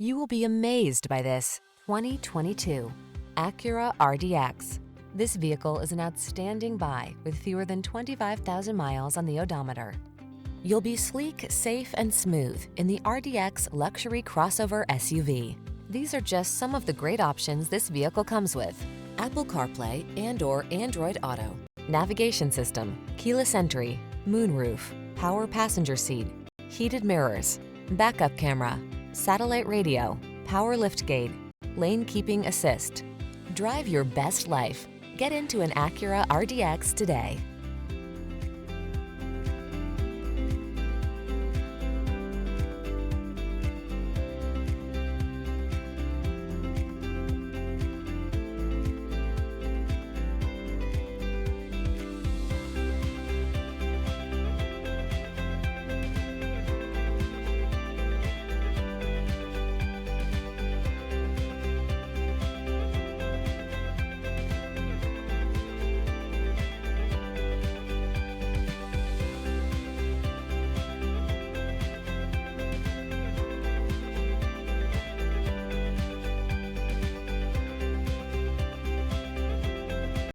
You will be amazed by this 2022 Acura RDX. This vehicle is an outstanding buy with fewer than 25,000 miles on the odometer. You'll be sleek, safe, and smooth in the RDX luxury crossover SUV. These are just some of the great options this vehicle comes with: Apple CarPlay and/or Android Auto, navigation system, keyless entry, moonroof, power passenger seat, heated mirrors, backup camera, satellite radio, power liftgate, lane keeping assist. Drive your best life. Get into an Acura RDX today.